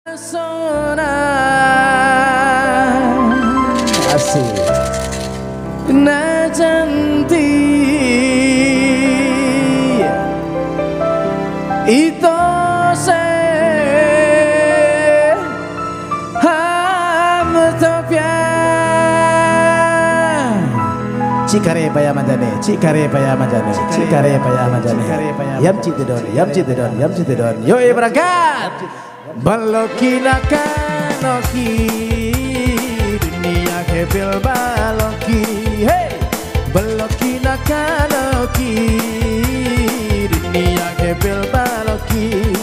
Pesona asik najanti ito se hamtopya cikare paya manjane yam citedon yo berangkat baloki nakanoki dunia kebil baloki hey baloki nakanoki dunia kebil baloki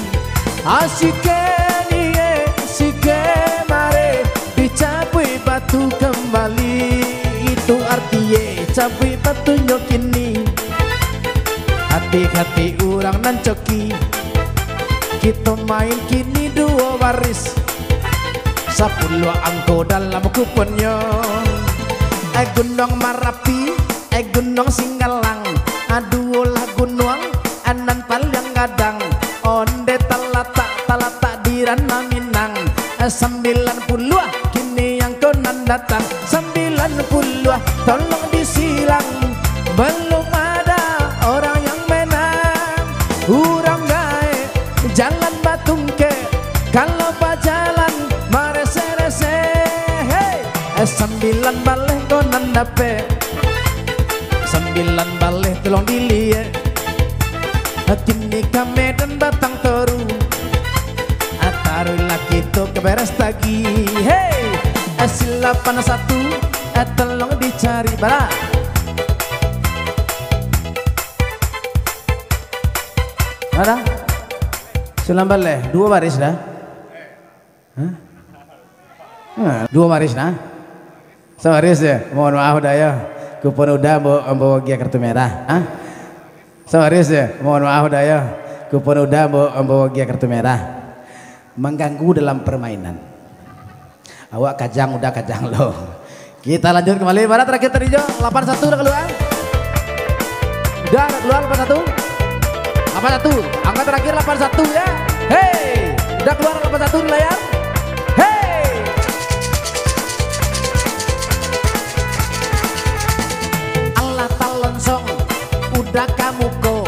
asike nie sike mare dicapui batu kembali itu artinya capui batu nyokini hati-hati orang nancoki kita main kini dua baris 10 angko dalam kuponnya gunung Marapi gunung Singgalang adulah gunung anan paling gadang onde talata di Ranah Minang 90 kini yang konan datang 90 tolong disilang belum ada orang yang menang urang jalan batungke kalau jalan marese-rese hey 9 baleh konan dape 9 baleh tolong dilihat kini kami dan batang toru ataru laki itu keberes lagi hey S81 tolong dicari bara ada Sulam baleh, 2 baris dah. Hah? 2 baris nah. Sebaris ya. Mohon maaf dah ya. Kupon udah bawa kartu merah. Hah? Sebaris ya. Mohon maaf dah ya. Kupon udah bawa kartu merah. Mengganggu dalam permainan. Awak kajang udah kajang lo. Kita lanjut kembali. Mana terakhir tadi Jo? 81 udah keluar. Udah keluar 81. 81, angka terakhir 81 ya. Hey, udah keluar 81 di layar. Hey, Allah talonsong, udah kamu ko.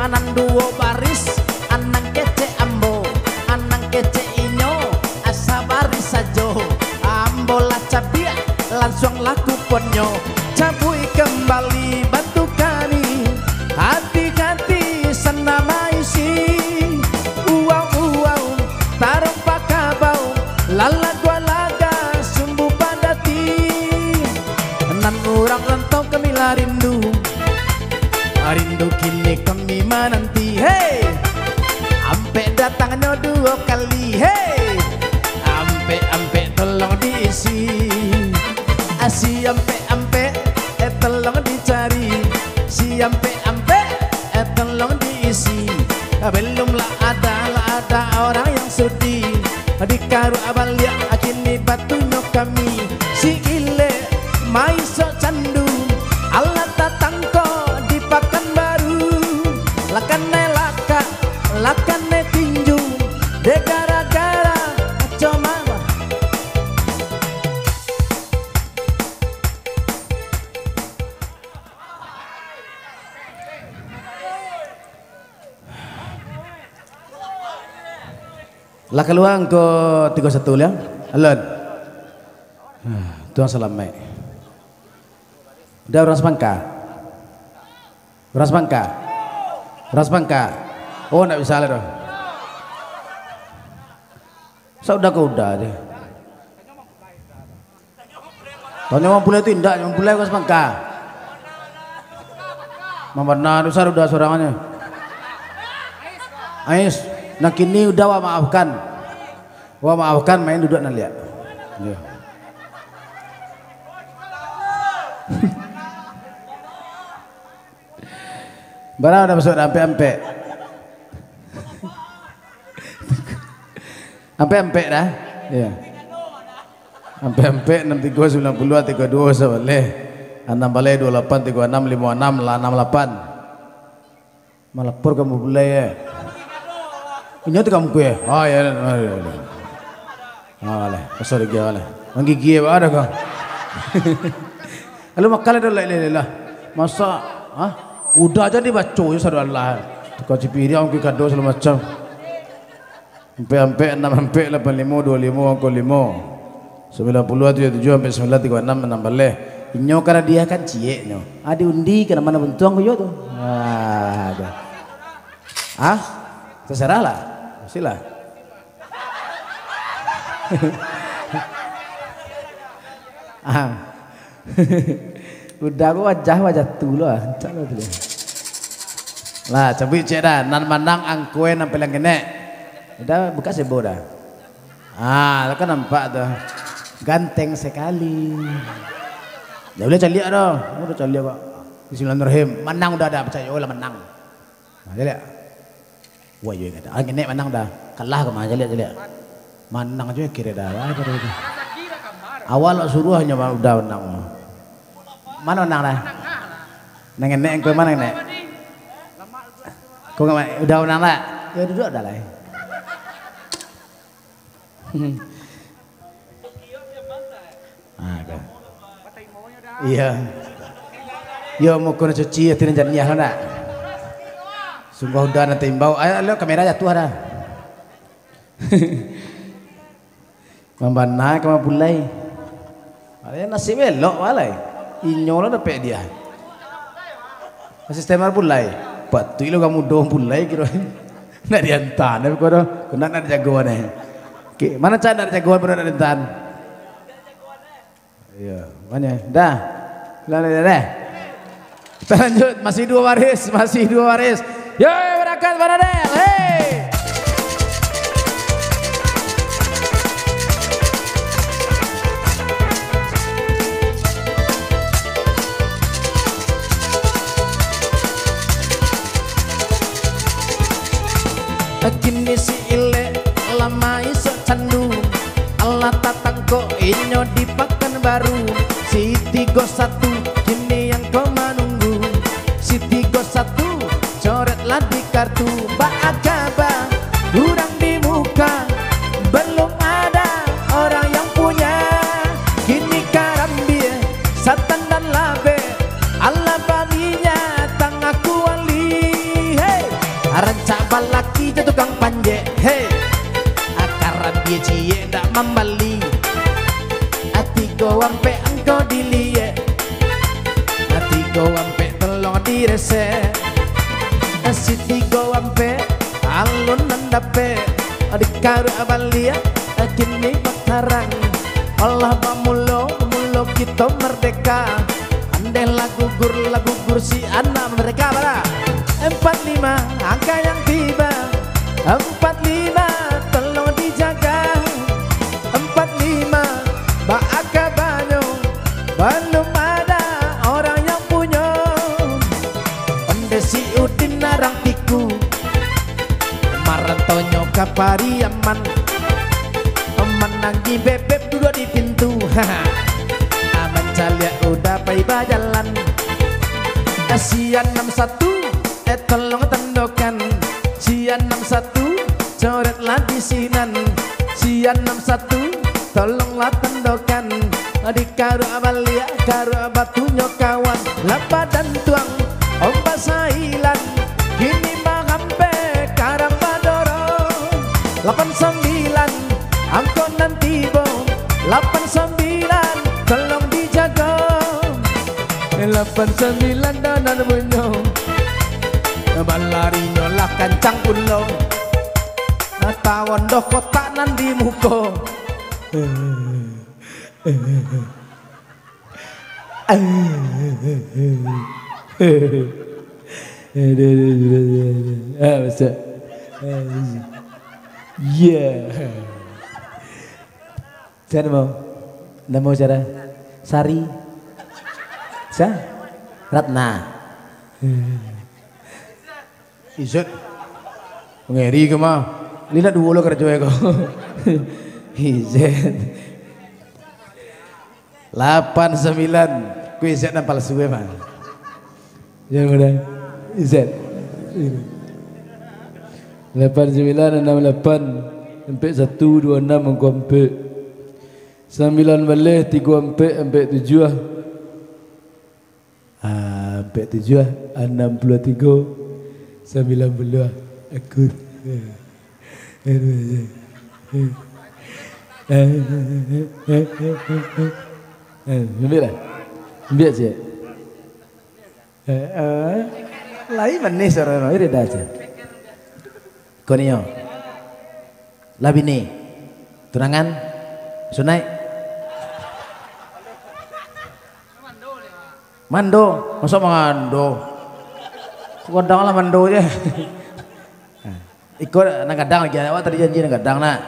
Anan 2 baris, anang kece ambo, anang kece inyo, asa baris sajo. Ambo lah cabia, langsung laku ponyo. Cabui kembali bantu kami, hati-hati. Senama isi uang taruh pakabau lala dua laga sumbu padati nan orang rantau kami rindu kini kami menanti hey ampe datangnya 2 kali hey ampe tolong diisi si ampe tolong dicari si ampe tolong diisi belumlah ada orang yang sudi dikaru abalia kini batunya kami si ile maiso candu Allah tatangko di Pekanbaru lakane tinju de gara-gara cuma lah keluar ke 31 ya alon Tuhan salamai udah orang semangka oh enggak bisa lah dong sudah kau udah deh tanya mampu itu indah mampu ke semangka benar udah sorangannya Ais nah kini udah maafkan main duduk nanti lihat ya. Barang udah masuk ampe dah ya ampe 63 90 32 seboleh 6 balai 28 36 56 lah 68 malapur kamu boleh ya ini tuh kamu kue oh ya Wala, pasal lagi wala. Menggigil apa ada kau? Kalau makan ada lah. Masa, udah aja dibaca ya saudara Allah. Kau cipiri orang kado segala macam. Sampai 6 sampai 85 25 angko 5. 90 77 sampai 936 enam balik. Inyo karena dia kan cie nyo. Diundi kena mana bentuang kau tu. Terserah lah. Sila. Udah aku wajah tu lah. Lah cabai cek dah. Nan manang angkuen sampai yang kene. Udah buka sebo dah. Lo kan nampak tuh. Ganteng sekali. Dah boleh caliak dah. Udah caliak kok. Bismillahirrahmanirrahim. Menang udah ada percaya lah menang. Caliak. Wah yo kata. Kene menang dah. Kalah ke mana caliak. Menang aja kira dah. Awal suruh hanya udah menang. Mana menang dah? Neng ke mana nek? Kau nggak udah menang lah? Ya duduk dah lah. Iya. Yo mau kena cuci atin janiyah lah nak. Sungguh udah nanti imbau. Ayo kamera jatuh dah. Membana kama pulai. Ada nasi belok walai. Inyo lah dapat dia. Asisten mar pulai. Patu lo kamu dong pulai kira. Nak diantar, tapi kau dah nak jagoan ni. Mana cara nak jagoan pun nak diantar. Iya, mana? Dah. Dah. Kita lanjut, masih dua baris. Yo, berangkat Baradel. Hey. Kini si ile lama iso candu Allah tatangko inyo dipakan baru si 31 kini yang kau menunggu si 31 coretlah di kartu Baagaba urang di muka belum ada orang yang punya kini karambir satan dan labe Allah babinya tangaku wali hey aranca balaki tukang panje hey akaran dia cie ndak membali hati go ampe engkau dilie hati go ampe telong direse siti go ampe alun nandape dikaru abalia kini makarang Allah mamulo kita merdeka andai lagu gur si anak mereka bara 45 angka yang tiba 45 tolong dijaga 45 Baaka banyo belum ada orang yang punya Ondesi udin narang tiku Marantonyo kapari aman menangi bebek duduk di pintu aman calia udah paiba jalan Asian 61 tolong tendokan Sian 61 coretlah di sinan Sian 61 tolonglah tendokan dikaru abalia karu abatunya kawan lapa dan tuang ombak sailan kini mahampe karang badoro 89 angkon nanti bom 89 tolong dijaga 89 danan bunyong balari nyolak kancang pulau tawon doh kotak nan di muko Saya mau cara Sari Ratna Izet ngeri ke mah lihat dulu kerja kau Izet 89 ku Izet dan palsu mah jangan mudah Izet 89 68 sampai 126 mengkompe 9 boleh 3 sampai 7 sampai 7 63 90 aku ambil lah ambil je lain manis orang ini dah aja kau ni yo labini tunangan sunai mando masuk mando kadang lah mando je ikut nak kadang lagi awak tadi janji nak kadang nak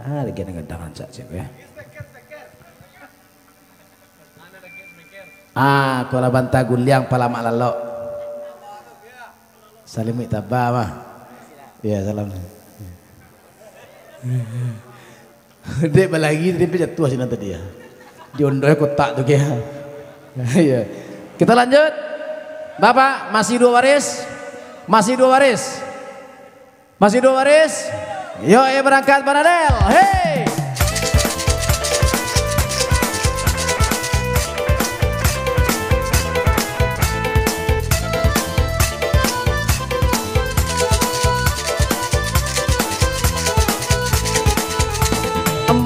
lagi nak kadang ancak siapa ya kalau bantah guliang pala mak lalok salim tabah mah ya salam dek balagi dia jatuh sini tadi ya diondoh kotak tu kia ya kita lanjut Bapak masih 2 baris masih 2 baris masih 2 baris yuk berangkat Panadel hey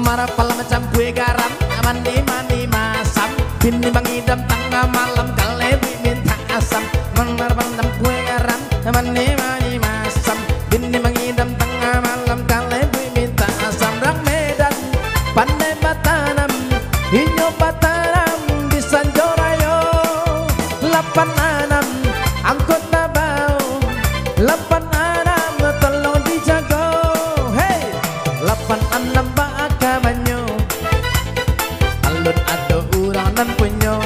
marah pala macam kue garam mani masam bini bangidam tengah malam kalebi minta asam menar bandam kue garam mani masam bini bangidam tengah malam kalebi minta asam rang Medan pandai batanam hijau batanam di Sanjorayo 86 angkut tabau 86 tolong dijago hey 86 banyo alun ada orang nan punyo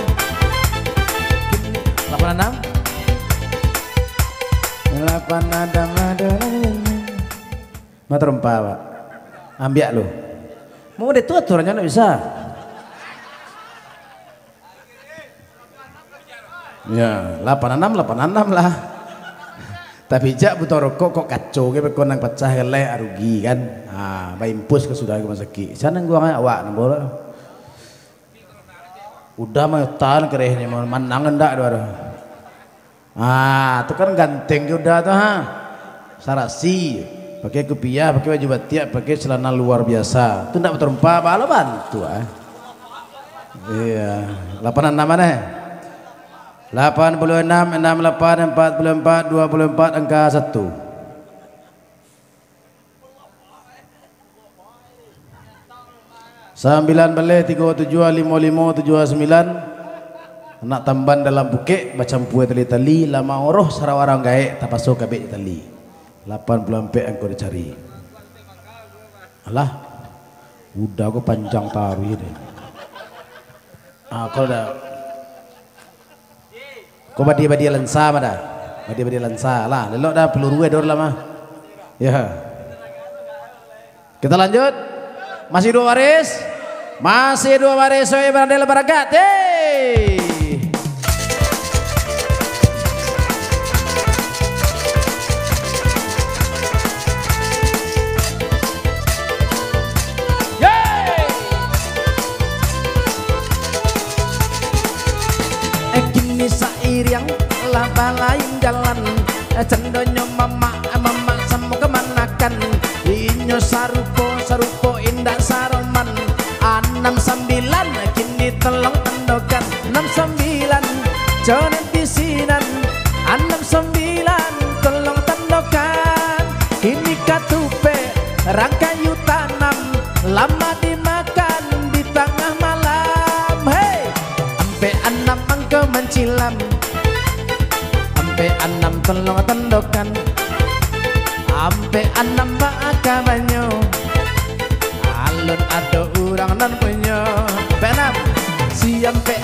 86 ada mata rempah Pak ambil lo mau dia tuh aturannya nggak bisa ya 86 lah tapi jak butuh rokok kok kacau ke konang pecah kelek rugi kan impus ke sudah ke rumah sakit sana gua nggak awak nambah udah mah tahan kerehnya mau manangan dak dua itu kan ganteng udah tuh sarasi pakai kopiah pakai baju batik pakai celana luar biasa itu ndak berterumpa balo bantu iya 86 mana 86 68 44 24 angka 1 9 boleh 37 55 79 anak tamban dalam bukit macam puai tali-tali lama oroh sarawarang gaek tapasok kabek tali 84 angko dicari alah udah aku panjang taruh deh kalau dah kau badi lensa mana badi lensa lah lelok dah peluru dor lama ya kita lanjut masih 2 baris saya Panadel berangkat hey kini sairing laba lain jalan cendonyo mama sama kemanakan inyo sarupo indah saroman 69 kini telong tendokan 69 jonet bisinan 69 telong tendokan kini katupe rangkayu tanam lama dimakan di tengah malam hey ampe 6 angka mencilam ampe 6 telong tendokan ampe 6 baka banyo alun ada orang nan punya penam siampe